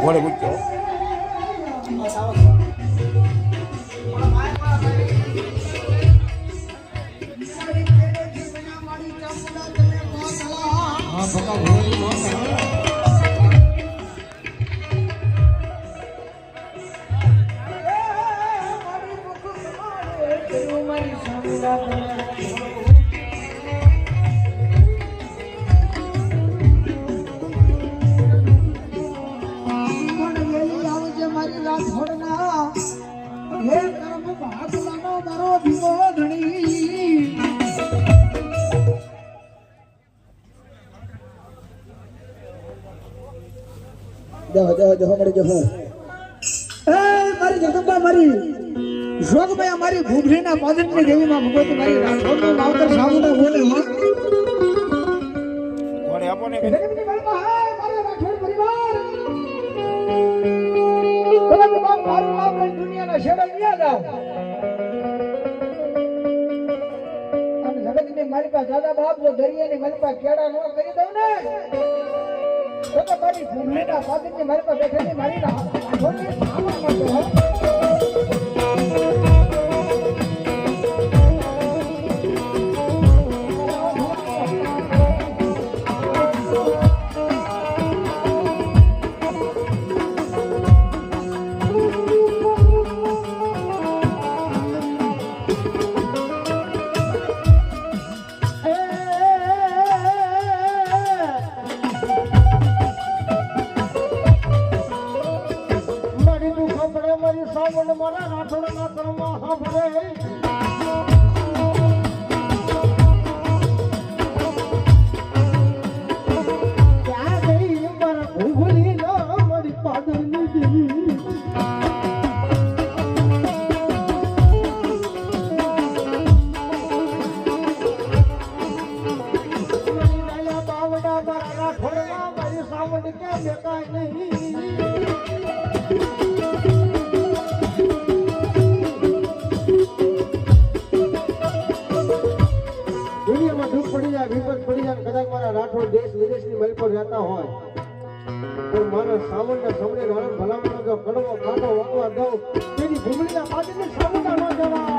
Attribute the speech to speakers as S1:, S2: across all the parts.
S1: ઘોડે મૂક્યો
S2: મારી જગદંબા મારી જોગભાઈ મારી ભૂખરીના પાદરની દેવીમાં ભગવતી મારી રાઠોડનું માવતર સામુના બોલે
S1: ઘોડે આપો ને
S2: જગતની માલમાં હાય મારો રાઠોડ પરિવાર ભગત બાપ મારું બાપ લઈ દુનિયાના શેડા ન્યા જાવ અને જગતની માલિકા દાદા બાપ જો દરિયાની માલિકા કેડા ન કરી દઉં ને તો મારી ભૂમિના પાદરની મારી પાસે બેઠેલી મારી રાઠોડની સામા માટે મારા રાઠોડના કર્મમાં સાંભળે ક્યાં ગઈ મારા ભૂગોળી ના મારી પાદરની દેવી બાવડા મારા રાઠોડમાં મારી સાવડ કેમ દેખાય નહીં કદાચ મારા રાઠોડ દેશ વિદેશની મલ પર રહેતા હોય પણ મારા સાવણના સમણે નારાયણ ભલામણ કડવો કાંટો વાગવા દઉં તેની ભૂમિના પાદરની સામુના ન જવા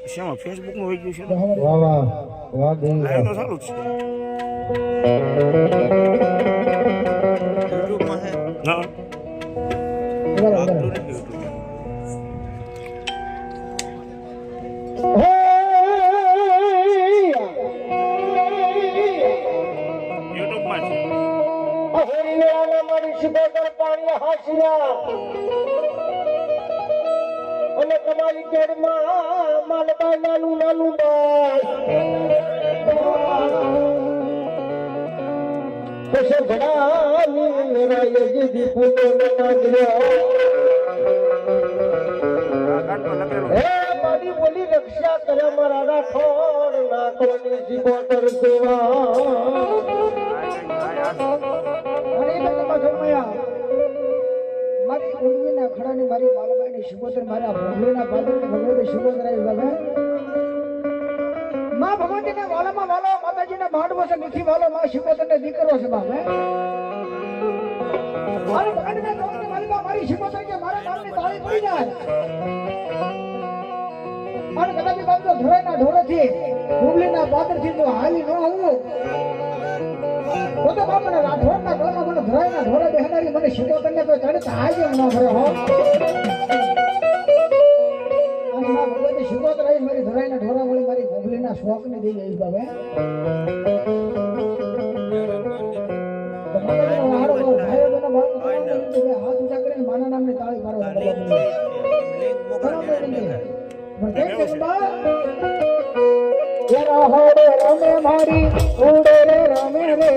S1: શેમાં ફેસબુકમાં હોય ગયું છે
S2: વાહ વાહ વાહ
S1: તો સારું છે યુટ્યુબમાં છે ના
S2: બરાબર મારી કેડમાં માલબા નાનું નાનું બાળ પછી ઘડાની રાય જીધી ફૂલો નાગર્યા હે મારી બોલી રક્ષા કરે મારા રાઠોડ નાખોની જીવોતર સેવા મારી ઉંડવીના ખડાની મારી બાલબાઈની શિકોતર મારા ભગવાનના પાદરની ભગવાનની શિકોતર આવી બાબા માં ભગવતીના વાલામાં વાલો માતાજીના માંડવો છે મીઠી વાલો માં શિકોતરને દીકરો છે બાબા મારી ભગવતીના દોસ્તને મારી બા મારી શિકોતર કે મારા નામની તાળી પડી જાય અને કદાચ બાબતો ધોરાઈના ઢોરેથી ડુબલીના પાદરથી તો હાલી ન આવું તો બાપના રાઠોડના ઘરમાં મને ધરાઈના ઢોરે બેહનારી મને શિકોતરને કોઈ ચડે તો આજે ન ભરે હો અને માં ભગવતી શિકોતર આવી મારી ધરાઈના ઢોરા વળી મારી ભોગલીના શોખને દઈ ગઈ બાબે હાથ ઊંચા કરીને માના નામની તાળી મારો રમે મારી ઉડે રે રમે રે